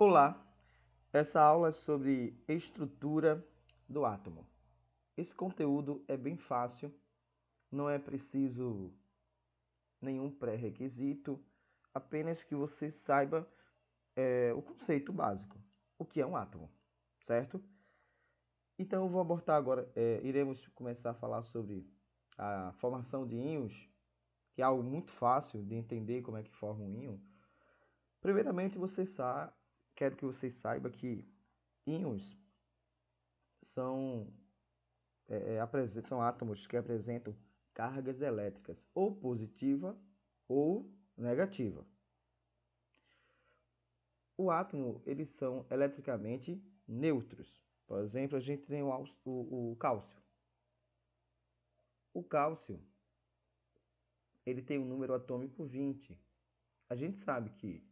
Olá, essa aula é sobre estrutura do átomo. Esse conteúdo é bem fácil, não é preciso nenhum pré-requisito, apenas que você saiba o conceito básico, o que é um átomo, certo? Então eu vou abordar agora, iremos começar a falar sobre a formação de íons, que é algo muito fácil de entender como é que forma um íon. Primeiramente, quero que você saiba que íons são são átomos que apresentam cargas elétricas ou positiva ou negativa. O átomo, eles são eletricamente neutros. Por exemplo, a gente tem o cálcio. O cálcio, ele tem um número atômico 20. A gente sabe que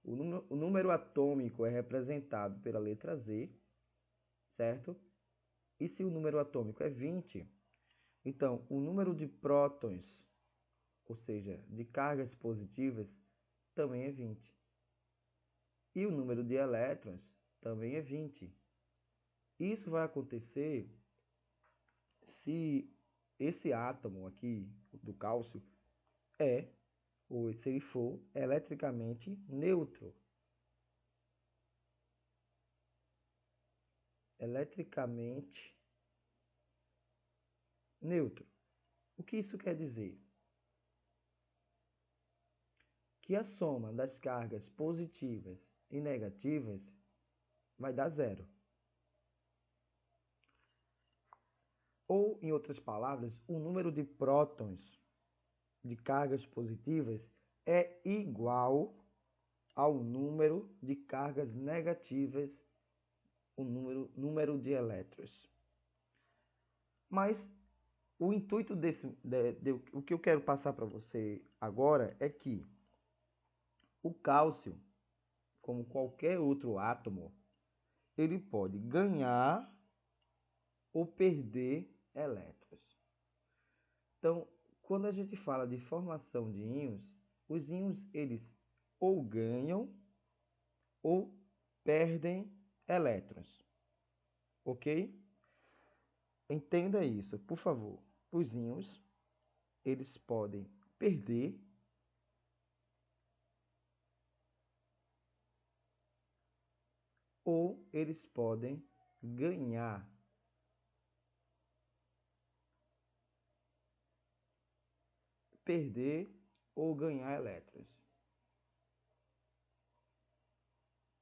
o número atômico é representado pela letra Z, certo? E se o número atômico é 20, então o número de prótons, ou seja, de cargas positivas, também é 20. E o número de elétrons também é 20. Isso vai acontecer se esse átomo aqui do cálcio ou se ele for eletricamente neutro. Eletricamente neutro. O que isso quer dizer? Que a soma das cargas positivas e negativas vai dar zero. Ou, em outras palavras, o número de prótons de cargas positivas é igual ao número de cargas negativas, o número de elétrons. Mas o intuito o que eu quero passar para você agora é que o cálcio, como qualquer outro átomo, ele pode ganhar ou perder elétrons. Então, quando a gente fala de formação de íons, os íons eles ou ganham ou perdem elétrons. Ok? Entenda isso, por favor. Os íons eles podem perder ou eles podem ganhar. Perder ou ganhar elétrons.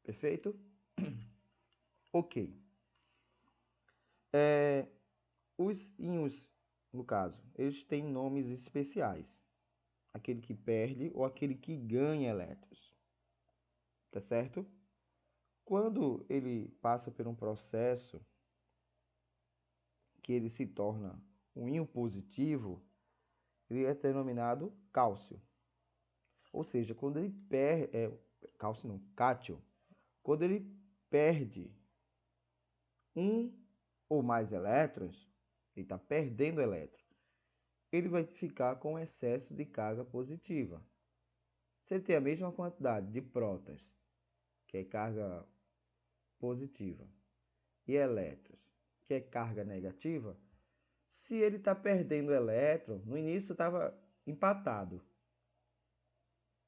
Perfeito? Ok. Os íons, no caso, eles têm nomes especiais. Aquele que perde ou aquele que ganha elétrons. Tá certo? Quando ele passa por um processo que ele se torna um íon positivo, ele é denominado cálcio. Ou seja, quando ele perde, cálcio não, cátion. Quando ele perde um ou mais elétrons, ele está perdendo elétrons, ele vai ficar com excesso de carga positiva. Se ele tem a mesma quantidade de prótons, que é carga positiva, e elétrons, que é carga negativa, se ele está perdendo elétron, no início estava empatado.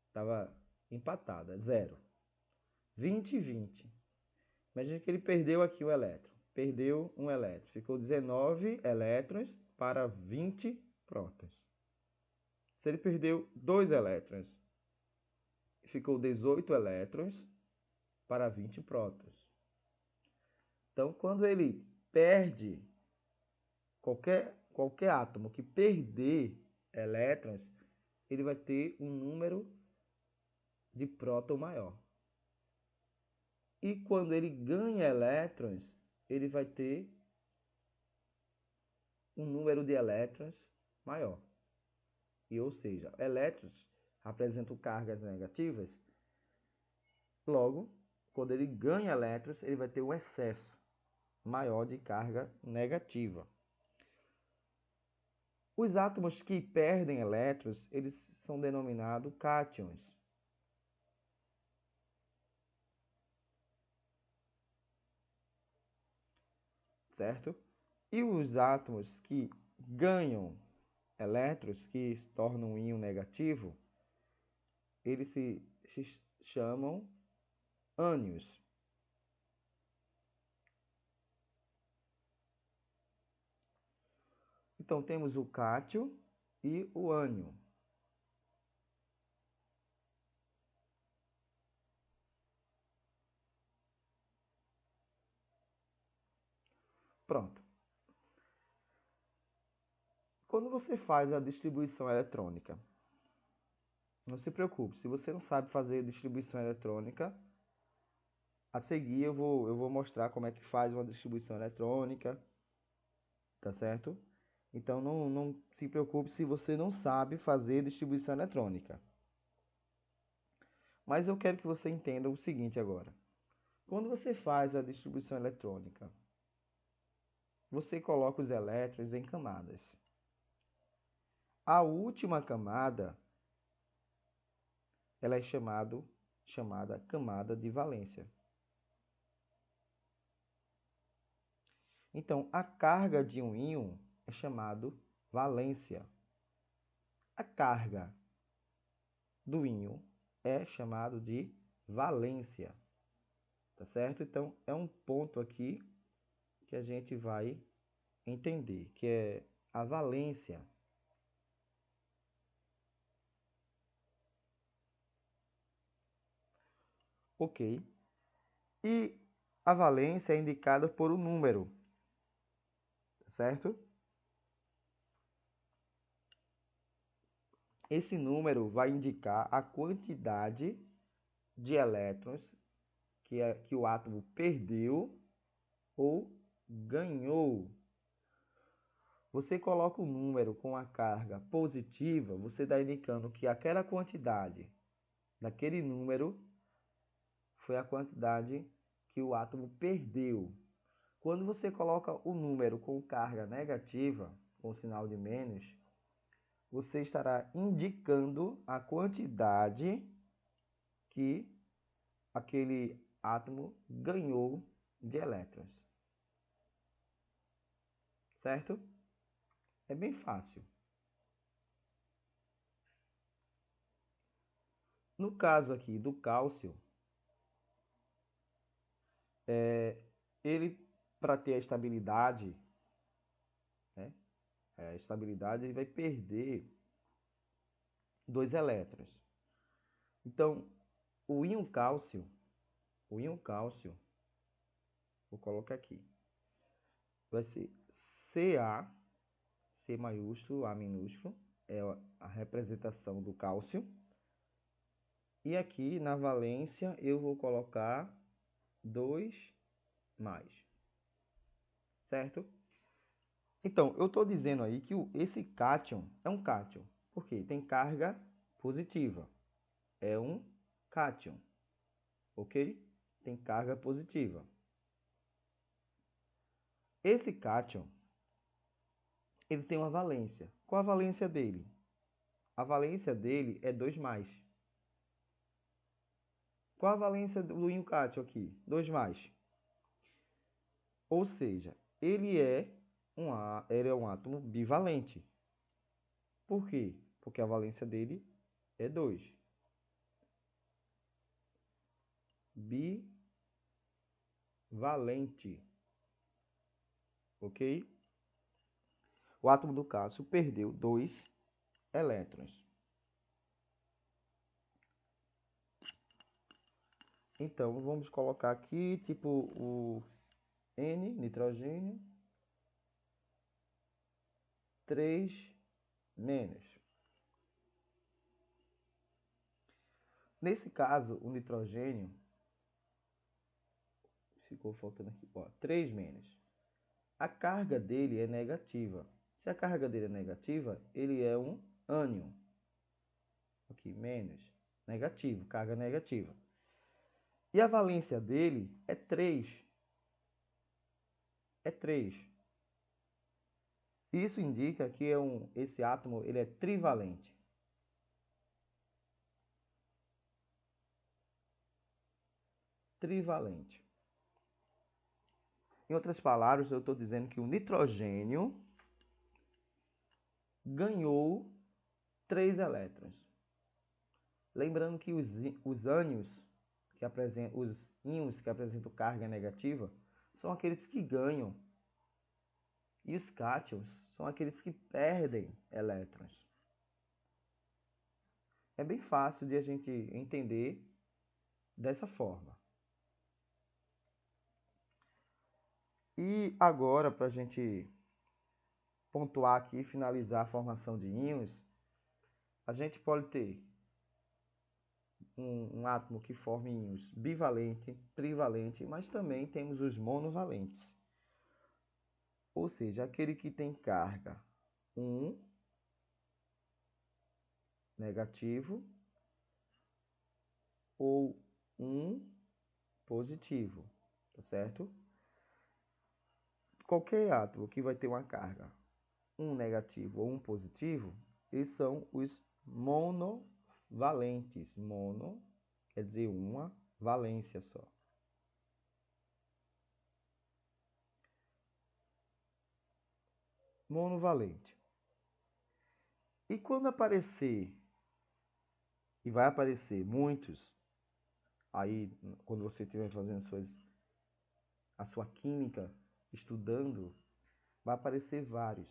Estava empatado, é zero. 20 e 20. Imagina que ele perdeu aqui o elétron. Perdeu um elétron. Ficou 19 elétrons para 20 prótons. Se ele perdeu 2 elétrons, ficou 18 elétrons para 20 prótons. Então, quando ele perde, qualquer átomo que perder elétrons, ele vai ter um número de próton maior. E quando ele ganha elétrons, ele vai ter um número de elétrons maior. E, ou seja, elétrons representam cargas negativas. Logo, quando ele ganha elétrons, ele vai ter um excesso maior de carga negativa. Os átomos que perdem elétrons, eles são denominados cátions. certo? E os átomos que ganham elétrons, que se tornam um íon negativo, eles se chamam ânions. Então, temos o cátion e o ânion. Pronto. Quando você faz a distribuição eletrônica, não se preocupe, se você não sabe fazer distribuição eletrônica, a seguir eu vou mostrar como é que faz uma distribuição eletrônica, tá certo? Então não se preocupe se você não sabe fazer distribuição eletrônica. Mas eu quero que você entenda o seguinte agora. Quando você faz a distribuição eletrônica, você coloca os elétrons em camadas. A última camada, ela é chamada camada de valência. Então, a carga de um íon é chamado valência. A carga do íon é chamado de valência. Tá certo? Então, é um ponto aqui que a gente vai entender, que é a valência. Ok. E a valência é indicada por um número, certo? Esse número vai indicar a quantidade de elétrons que o átomo perdeu ou ganhou. Você coloca um número com a carga positiva, você está indicando que aquela quantidade daquele número foi a quantidade que o átomo perdeu. Quando você coloca o número com carga negativa, com sinal de menos, você estará indicando a quantidade que aquele átomo ganhou de elétrons. Certo? É bem fácil. No caso aqui do cálcio, ele, para ter a estabilidade, né, ele vai perder 2 elétrons. Então, o íon cálcio, vou colocar aqui, vai ser Ca, C maiúsculo, A minúsculo, é a representação do cálcio. E aqui na valência eu vou colocar 2 mais, certo? Então, eu estou dizendo aí que esse cátion é um cátion, porque tem carga positiva. É um cátion, ok? Tem carga positiva. Esse cátion, ele tem uma valência. Qual a valência dele? A valência dele é 2 mais. Qual a valência do íon cátion aqui? 2 mais. Ou seja, ele é um átomo bivalente. Por quê? Porque a valência dele é 2. Bivalente. Ok? O átomo do cálcio perdeu 2 elétrons. Então, vamos colocar aqui, tipo, o N, nitrogênio, 3 menos. Nesse caso, o nitrogênio, ficou faltando aqui, ó, 3 menos. A carga dele é negativa. Se a carga dele é negativa, ele é um ânion. Aqui, menos, negativo, carga negativa. E a valência dele é 3. É 3. Isso indica que esse átomo ele é trivalente. Trivalente. Em outras palavras, eu estou dizendo que o nitrogênio ganhou 3 elétrons. Lembrando que os ânions, os íons que apresentam carga negativa, são aqueles que ganham. E os cátions são aqueles que perdem elétrons. É bem fácil de a gente entender dessa forma. E agora, para a gente pontuar aqui e finalizar a formação de íons, a gente pode ter um átomo que forma íons bivalente, trivalente, mas também temos os monovalentes. Ou seja, aquele que tem carga 1 negativo ou 1 positivo, tá certo? Qualquer átomo que vai ter uma carga 1 negativo ou 1 positivo, eles são os monovalentes. Mono quer dizer uma valência só. Monovalente. E quando aparecer, e vai aparecer muitos, aí quando você estiver fazendo a sua química, estudando, vai aparecer vários.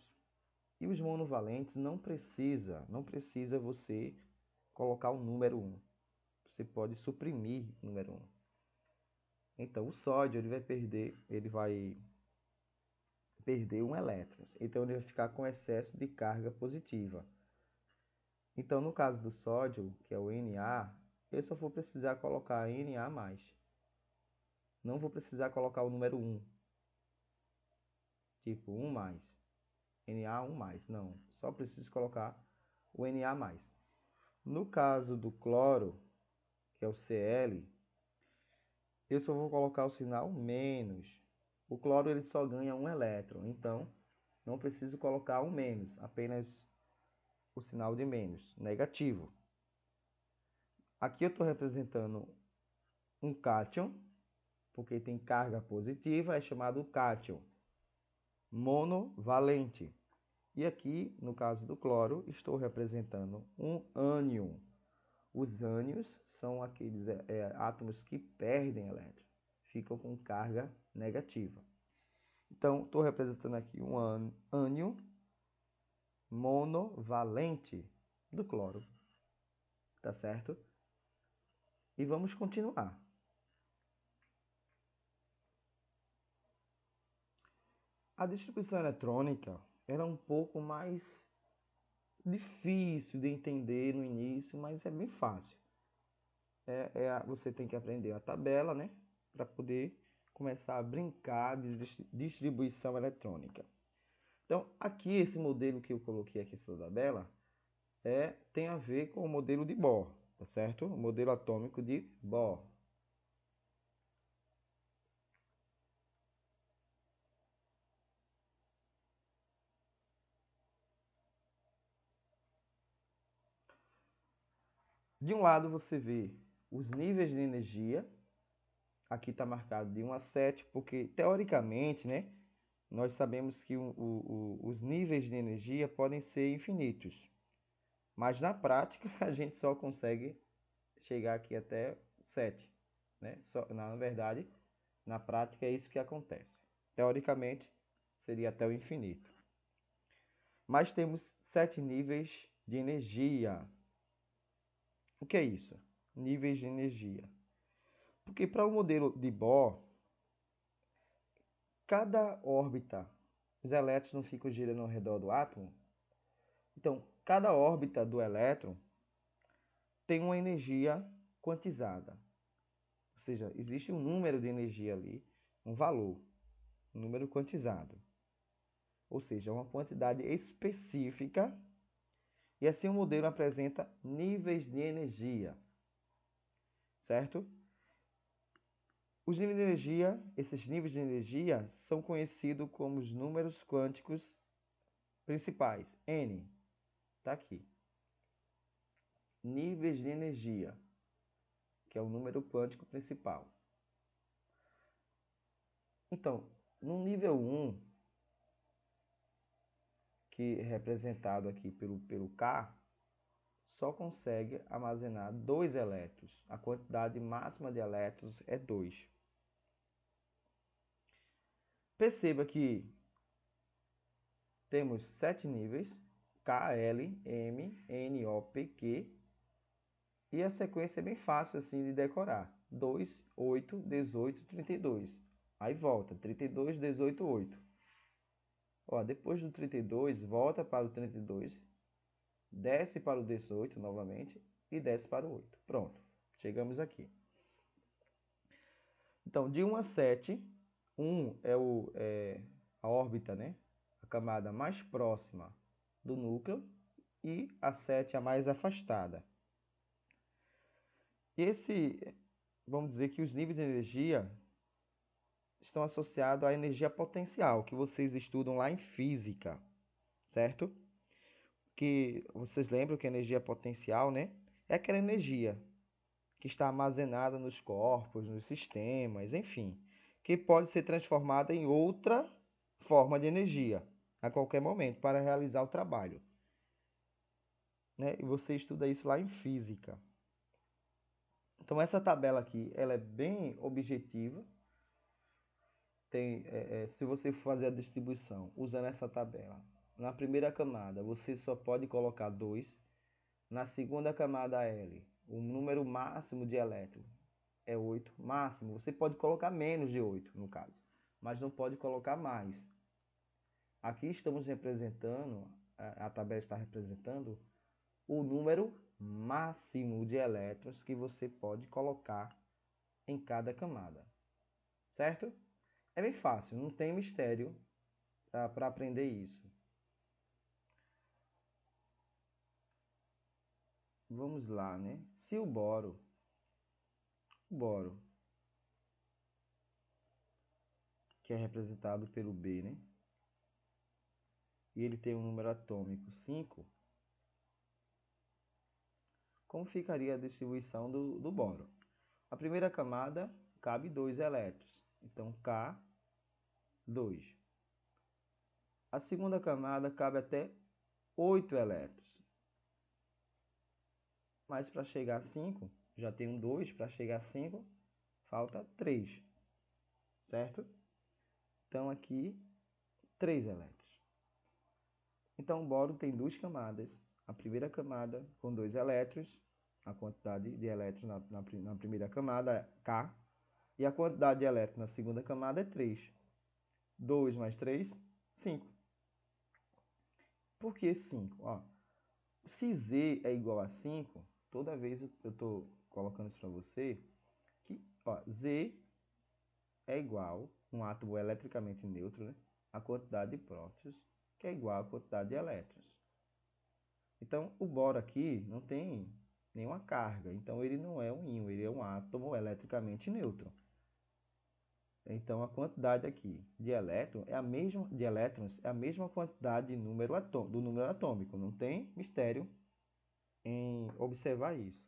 E os monovalentes não precisa você colocar o número 1. Você pode suprimir o número 1. Então o sódio ele vai perder um elétron. Então ele vai ficar com excesso de carga positiva. Então no caso do sódio, que é o Na, eu só vou precisar colocar Na+. Não vou precisar colocar o número 1. Tipo 1+. Na 1+. Não, só preciso colocar o Na+. No caso do cloro, que é o Cl, eu só vou colocar o sinal menos. O cloro ele só ganha um elétron, então não preciso colocar um menos, apenas o sinal de menos, negativo. Aqui eu estou representando um cátion, porque tem carga positiva, é chamado cátion monovalente. E aqui, no caso do cloro, estou representando um ânion. Os ânions são aqueles átomos que perdem elétrons, ficam com carga negativa. Então, estou representando aqui um ânion monovalente do cloro. Tá certo? E vamos continuar. A distribuição eletrônica era um pouco mais difícil de entender no início, mas é bem fácil. Você tem que aprender a tabela, né? Para poder começar a brincar de distribuição eletrônica. Então, aqui esse modelo que eu coloquei aqui nessa tabela tem a ver com o modelo de Bohr, tá certo? O modelo atômico de Bohr. De um lado você vê os níveis de energia. Aqui está marcado de 1 a 7, porque teoricamente, né, nós sabemos que os níveis de energia podem ser infinitos. Mas na prática a gente só consegue chegar aqui até 7. Né? Na verdade, na prática é isso que acontece. Teoricamente seria até o infinito. Mas temos 7 níveis de energia. O que é isso? Níveis de energia. Porque para o modelo de Bohr, cada órbita, os elétrons não ficam girando ao redor do átomo. Então, cada órbita do elétron tem uma energia quantizada. Ou seja, existe um número de energia ali, um valor, um número quantizado. Ou seja, uma quantidade específica. E assim o modelo apresenta níveis de energia. Certo? Os níveis de energia, esses níveis de energia são conhecidos como os números quânticos principais. N, está aqui. Níveis de energia, que é o número quântico principal. Então, No nível 1, que é representado aqui pelo K, só consegue armazenar 2 elétrons. A quantidade máxima de elétrons é 2. Perceba que temos 7 níveis, K, L, M, N, O, P, Q, e a sequência é bem fácil assim de decorar. 2, 8, 18, 32. Aí volta, 32, 18, 8. Ó, depois do 32, volta para o 32, desce para o 18 novamente e desce para o 8. Pronto, chegamos aqui. Então, de 1 a 7, 1 é a órbita, né? A camada mais próxima do núcleo, e a 7 a mais afastada. Vamos dizer que os níveis de energia estão associados à energia potencial, que vocês estudam lá em física, certo? Que vocês lembram que a energia potencial, né? É aquela energia que está armazenada nos corpos, nos sistemas, enfim, que pode ser transformada em outra forma de energia a qualquer momento para realizar o trabalho, né? E você estuda isso lá em física. Então essa tabela aqui, ela é bem objetiva. Se você for fazer a distribuição usando essa tabela, na primeira camada você só pode colocar 2, na segunda camada L, o número máximo de elétrons é 8, máximo, você pode colocar menos de 8 no caso, mas não pode colocar mais. Aqui estamos representando, a tabela está representando o número máximo de elétrons que você pode colocar em cada camada, certo? É bem fácil, não tem mistério para aprender isso. Vamos lá, né? Se o boro, que é representado pelo B, né? E ele tem um número atômico 5, como ficaria a distribuição do boro? A primeira camada cabe 2 elétrons, então K, 2. A segunda camada cabe até 8 elétrons. Mas para chegar a 5, já tem um 2, para chegar a 5, falta 3, certo? Então aqui, 3 elétrons. Então o boro tem 2 camadas. A primeira camada com 2 elétrons, a quantidade de elétrons na primeira camada é K, e a quantidade de elétrons na segunda camada é 3. 2 mais 3, 5. Por que 5? Ó, se Z é igual a 5, toda vez eu estou colocando isso para você, que ó, Z é igual, um átomo eletricamente neutro, né, a quantidade de prótons, que é igual à quantidade de elétrons. Então, o boro aqui não tem nenhuma carga, então ele não é um íon, ele é um átomo eletricamente neutro. Então, a quantidade aqui de elétrons é a mesma quantidade do número atômico. Não tem mistério em observar isso.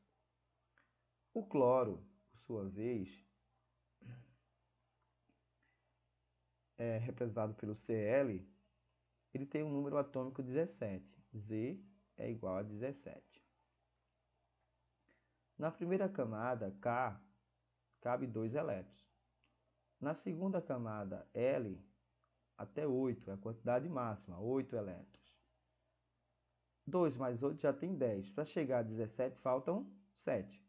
O cloro, por sua vez, é representado pelo Cl, ele tem um número atômico 17. Z é igual a 17. Na primeira camada, K, cabe 2 elétrons. Na segunda camada, L, até 8, é a quantidade máxima, 8 elétrons. 2 mais 8 já tem 10. Para chegar a 17, faltam 7.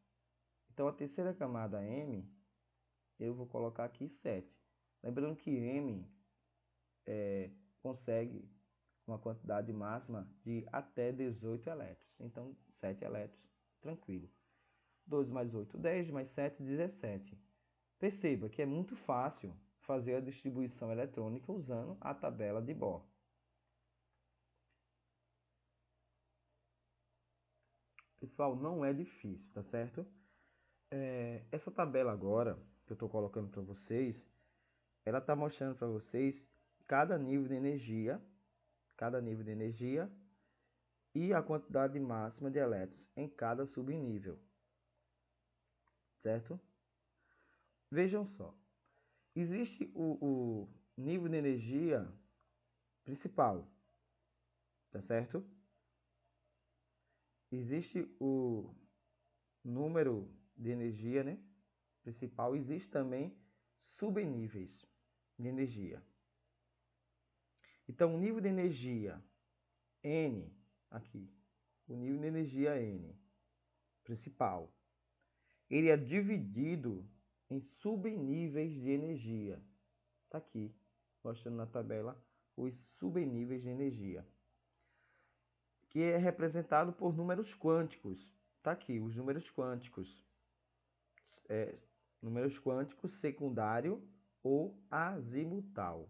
Então, a terceira camada M, eu vou colocar aqui 7. Lembrando que M consegue uma quantidade máxima de até 18 elétrons. Então, 7 elétrons, tranquilo. 2 mais 8, 10, mais 7, 17. Perceba que é muito fácil fazer a distribuição eletrônica usando a tabela de Bohr. Pessoal, não é difícil, tá certo? Essa tabela agora, que eu estou colocando para vocês, ela está mostrando para vocês cada nível de energia e a quantidade máxima de elétrons em cada subnível, certo? Vejam só, existe nível de energia principal, tá certo? Existe o número de energia, né, principal, existe também subníveis de energia. Então, o nível de energia N, aqui, o nível de energia N principal, ele é dividido em subníveis de energia. Está aqui, mostrando na tabela os subníveis de energia, que é representado por números quânticos. Está aqui, os números quânticos. Números quânticos secundário ou azimutal.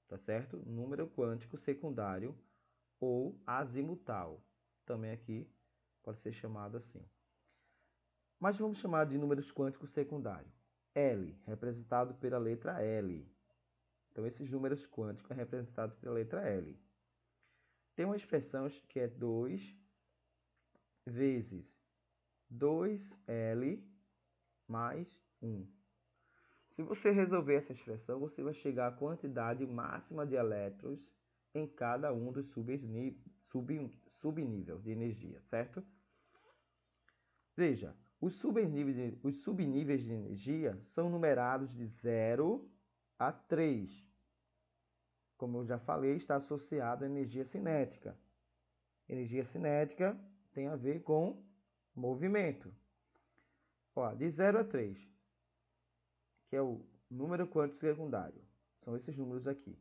Tá certo? Número quântico secundário ou azimutal. Também aqui pode ser chamado assim. Mas vamos chamar de números quânticos secundário. L, representado pela letra L. Então, esses números quânticos é representado pela letra L. Tem uma expressão que é 2 vezes 2L mais 1. Se você resolver essa expressão, você vai chegar à quantidade máxima de elétrons em cada um dos subníveis de energia, certo? Veja, os subníveis de energia são numerados de 0 a 3. Como eu já falei, está associado à energia cinética. Energia cinética tem a ver com movimento. Ó, de 0 a 3, que é o número quântico secundário. São esses números aqui.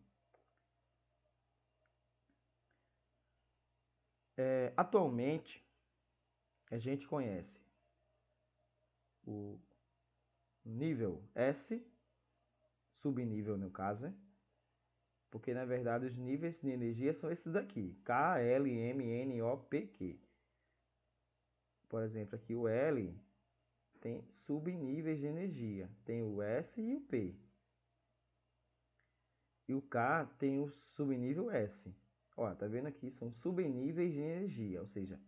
Atualmente, a gente conhece o nível S, subnível no caso, né? Porque na verdade os níveis de energia são esses daqui: K, L, M, N, O, P, Q. Por exemplo, aqui o L tem subníveis de energia, tem o S e o P. E o K tem o subnível S. Ó, tá vendo aqui? São subníveis de energia, ou seja,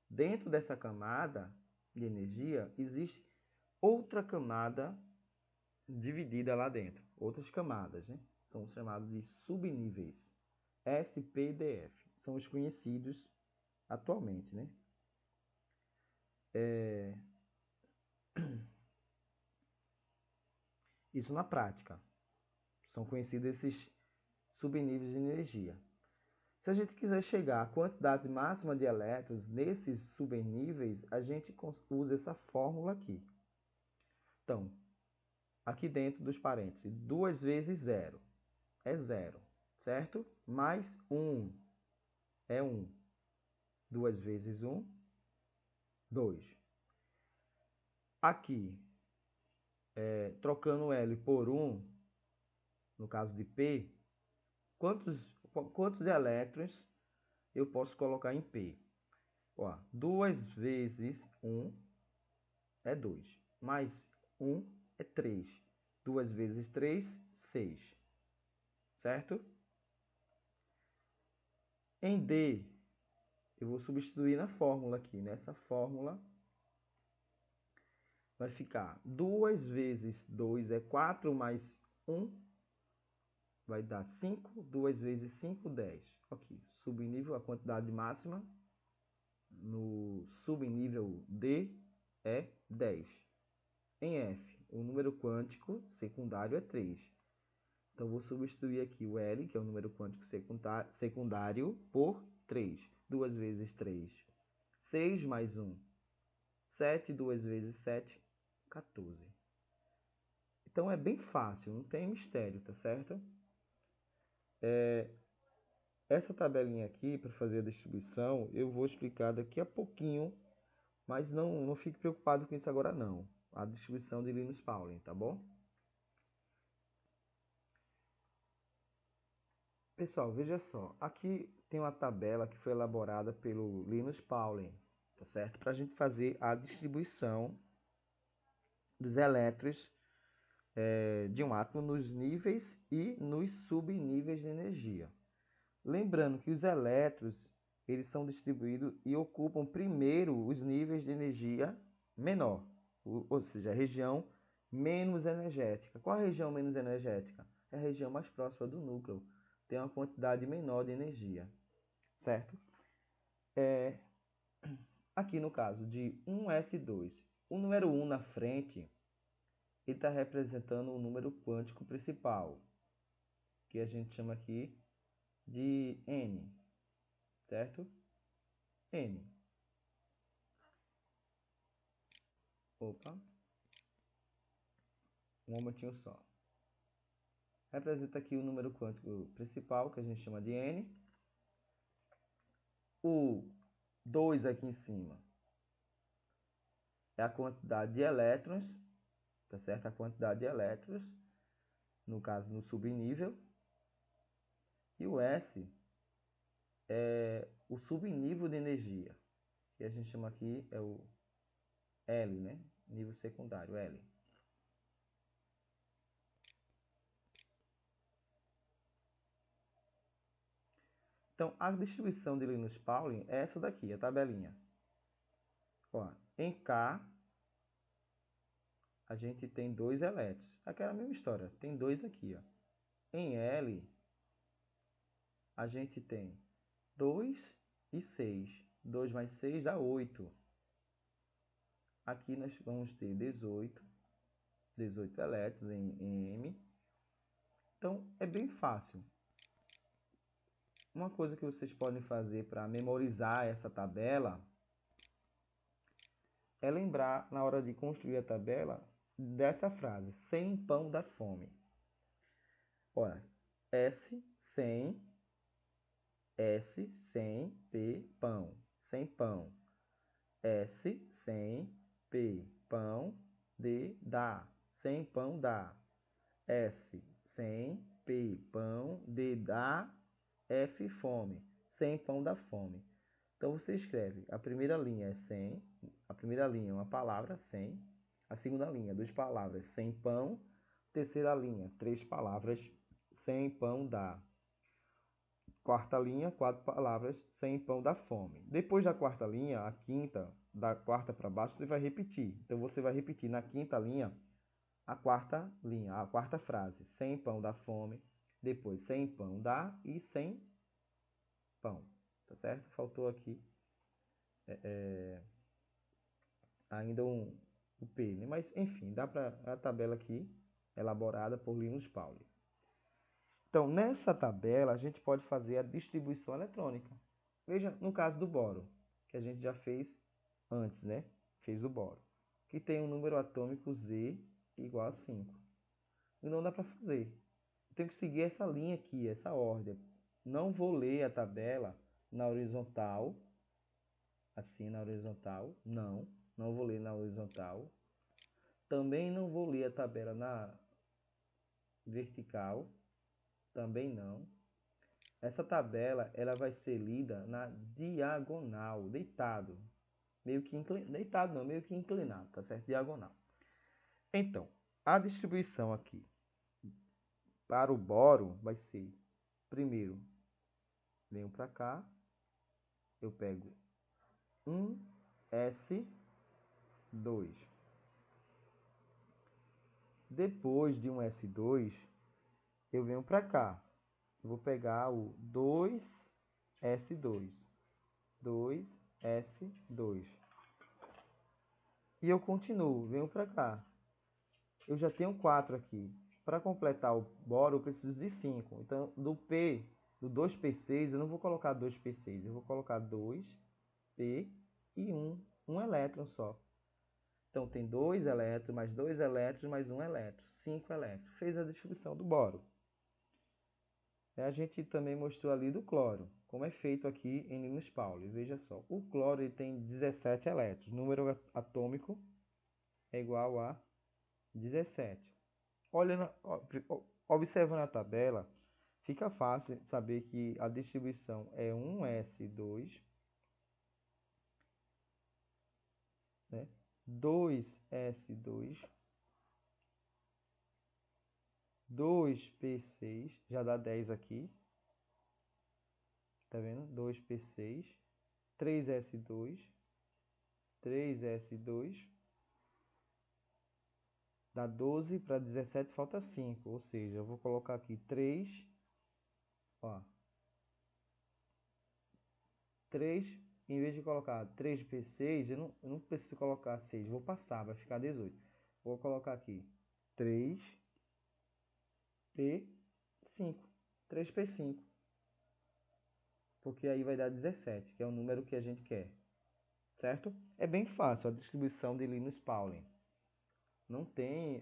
dentro dessa camada de energia existe outra camada dividida lá dentro, outras camadas, né? São chamados de subníveis. S, P, D, F são os conhecidos atualmente, né? Isso na prática. São conhecidos esses subníveis de energia. Se a gente quiser chegar à quantidade máxima de elétrons nesses subníveis, a gente usa essa fórmula aqui. Então, aqui dentro dos parênteses, 2 vezes 0 é 0, certo? Mais 1 é 1. 2 vezes 1, 2. Aqui, trocando L por 1, no caso de P, quantos elétrons eu posso colocar em P? Ó, 2 vezes 1 é 2. Mais 1 é 3. 2 vezes 3, 6. Certo? Em D, eu vou substituir na fórmula aqui. Nessa fórmula, vai ficar 2 vezes 2 é 4, mais 1 vai dar 5. 2 vezes 5, 10. Ok. Subnível, a quantidade máxima no subnível D é 10. Em F, o número quântico secundário é 3. Então, vou substituir aqui o L, que é o número quântico secundário, por 3. 2 vezes 3, 6 mais 1, 7. 2 vezes 7, 14. Então, é bem fácil, não tem mistério, tá certo? Essa tabelinha aqui, para fazer a distribuição, eu vou explicar daqui a pouquinho, mas não fique preocupado com isso agora não. A distribuição de Linus Pauling, tá bom? Pessoal, veja só, aqui tem uma tabela que foi elaborada pelo Linus Pauling, tá certo? Para a gente fazer a distribuição dos elétrons de um átomo nos níveis e nos subníveis de energia. Lembrando que os elétrons, eles são distribuídos e ocupam primeiro os níveis de energia menor, ou seja, a região menos energética. Qual a região menos energética? é a região mais próxima do núcleo, tem uma quantidade menor de energia, certo? Aqui no caso de 1s2, o número 1 na frente, ele está representando o número quântico principal, que a gente chama aqui de N, certo? N. Opa. Um momentinho só. Representa aqui o número quântico principal, que a gente chama de N. O 2 aqui em cima é a quantidade de elétrons, tá certo? A quantidade de elétrons, no caso no subnível. E o S é o subnível de energia, que a gente chama aqui é o L, né? Nível secundário, L. Então, a distribuição de Linus Pauling é essa daqui, a tabelinha. Ó, em K, a gente tem 2 elétrons. Aquela mesma história, tem 2 aqui. Ó. Em L, a gente tem 2 e 6. 2 mais 6 dá 8. Aqui nós vamos ter 18 elétrons em M. Então, é bem fácil. Uma coisa que vocês podem fazer para memorizar essa tabela é lembrar, na hora de construir a tabela, dessa frase, sem pão da fome. Olha, S, sem, P, pão, sem pão. S, sem, P, pão, D, dá, sem pão dá. S, sem, P, pão, D, dá, F, fome, sem pão dá fome. Então você escreve, a primeira linha é sem, a primeira linha é uma palavra, sem, a segunda linha, 2 palavras, sem pão, terceira linha, 3 palavras, sem pão dá. Quarta linha, 4 palavras, sem pão dá fome. Depois da quarta linha, a quinta, da quarta para baixo, você vai repetir. Então você vai repetir na quinta linha, a quarta frase, sem pão dá fome, depois sem pão dá e sem pão, tá certo? Faltou aqui ainda o P, né? Mas enfim, dá para a tabela aqui, elaborada por Linus Pauling. Então, nessa tabela, a gente pode fazer a distribuição eletrônica. Veja, no caso do boro, que a gente já fez antes, né? Fez o boro, que tem um número atômico Z igual a 5. E não dá para fazer. Eu tenho que seguir essa linha aqui, essa ordem. Não vou ler a tabela na horizontal, assim na horizontal, não vou ler na horizontal. Também não vou ler a tabela na vertical, também não. Essa tabela ela vai ser lida na diagonal, deitado. Meio que inclinado, deitado não, meio que inclinado, tá certo? Diagonal. Então, a distribuição aqui para o boro vai ser, primeiro, venho para cá, eu pego 1s2. Depois de 1s2, eu venho para cá. Eu vou pegar o 2s2. 2s2. E eu continuo, venho para cá. Eu já tenho 4 aqui. Para completar o boro, eu preciso de 5. Então, do 2p6, eu não vou colocar 2p6. Eu vou colocar 2p e 1. Um elétron só. Então, tem 2 elétrons, mais 2 elétrons, mais 1 elétron. 5 elétrons. Fez a distribuição do boro. A gente também mostrou ali do cloro, como é feito aqui em Linus Pauling. Veja só, o cloro ele tem 17 elétrons. O número atômico é igual a 17. Observando a tabela, fica fácil saber que a distribuição é 1s2, né? 2s2, 2p6, já dá 10 aqui. Tá vendo? 2p6, 3s2, 3s2, Da 12 para 17 falta 5, ou seja, eu vou colocar aqui 3, ó, 3, em vez de colocar 3p6, eu não preciso colocar 6, vou passar, vai ficar 18. Vou colocar aqui 3p5, 3p5, porque aí vai dar 17, que é o número que a gente quer, certo? É bem fácil a distribuição de Linus Pauling. Não tem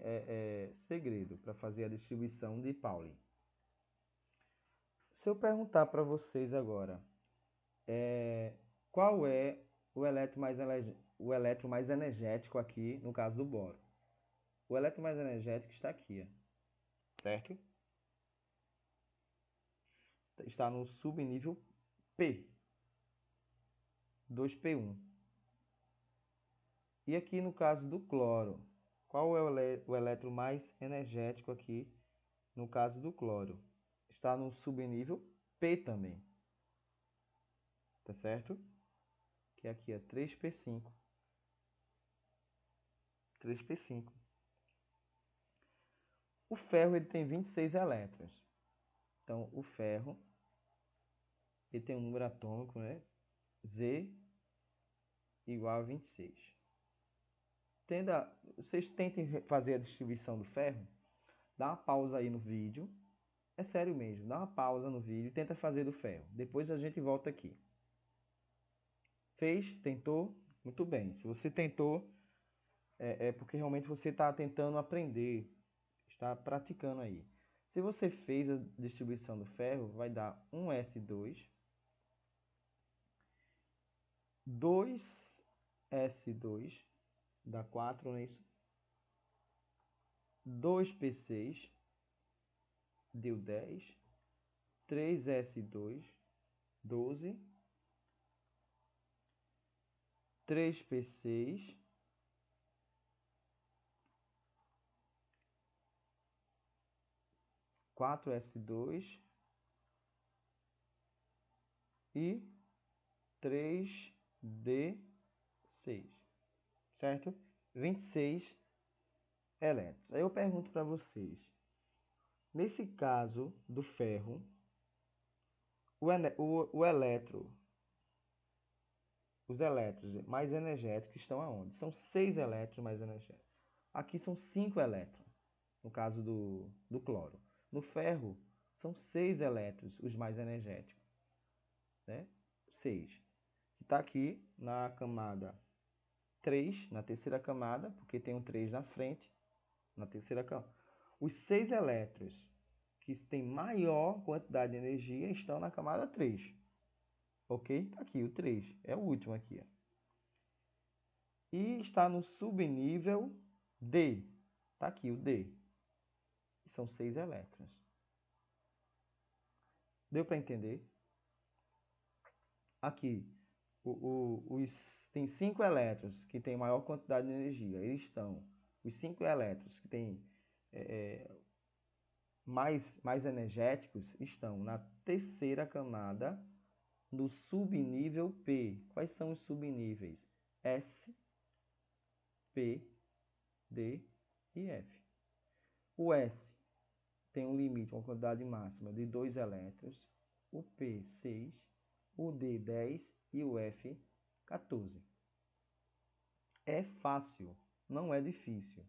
segredo para fazer a distribuição de Pauling. Se eu perguntar para vocês agora, qual é o elétron mais energético aqui no caso do boro? O elétron mais energético está aqui, ó, certo? Está no subnível P, 2p1. E aqui no caso do cloro, qual é o elétron mais energético aqui no caso do cloro? Está no subnível P também, tá certo? Que aqui é 3p5. 3p5. O ferro ele tem 26 elétrons. Então, o ferro ele tem um número atômico, né? Z igual a 26. Vocês tentem fazer a distribuição do ferro. Dá uma pausa aí no vídeo. É sério mesmo. Dá uma pausa no vídeo e tenta fazer do ferro. Depois a gente volta aqui. Fez? Tentou? Muito bem. Se você tentou, é porque realmente você está tentando aprender. Está praticando aí. Se você fez a distribuição do ferro, vai dar 1s2, 2s2, dá 4, não é isso? 2p6, deu 10, 3s2, 12, 3p6, 4s2 e 3d6, certo? 26 elétrons. Aí eu pergunto para vocês, nesse caso do ferro, os elétrons mais energéticos estão aonde? São 6 elétrons mais energéticos. Aqui são 5 elétrons, no caso do cloro. No ferro, são 6 elétrons os mais energéticos, né? 6. Está aqui na camada 3, na terceira camada, porque tem um 3 na frente, na terceira camada. Os 6 elétrons que têm maior quantidade de energia estão na camada 3. Ok? Tá aqui o 3, é o último aqui. Ó. E está no subnível D. Tá aqui o D. São 6 elétrons. Deu para entender? Aqui, tem 5 elétrons que têm maior quantidade de energia. Eles estão, os 5 elétrons que têm mais energéticos estão na terceira camada, no subnível P. Quais são os subníveis? S, P, D e F. O S tem um limite, uma quantidade máxima de 2 elétrons, o P, 6, o D, 10 e o F, 14. É fácil, não é difícil.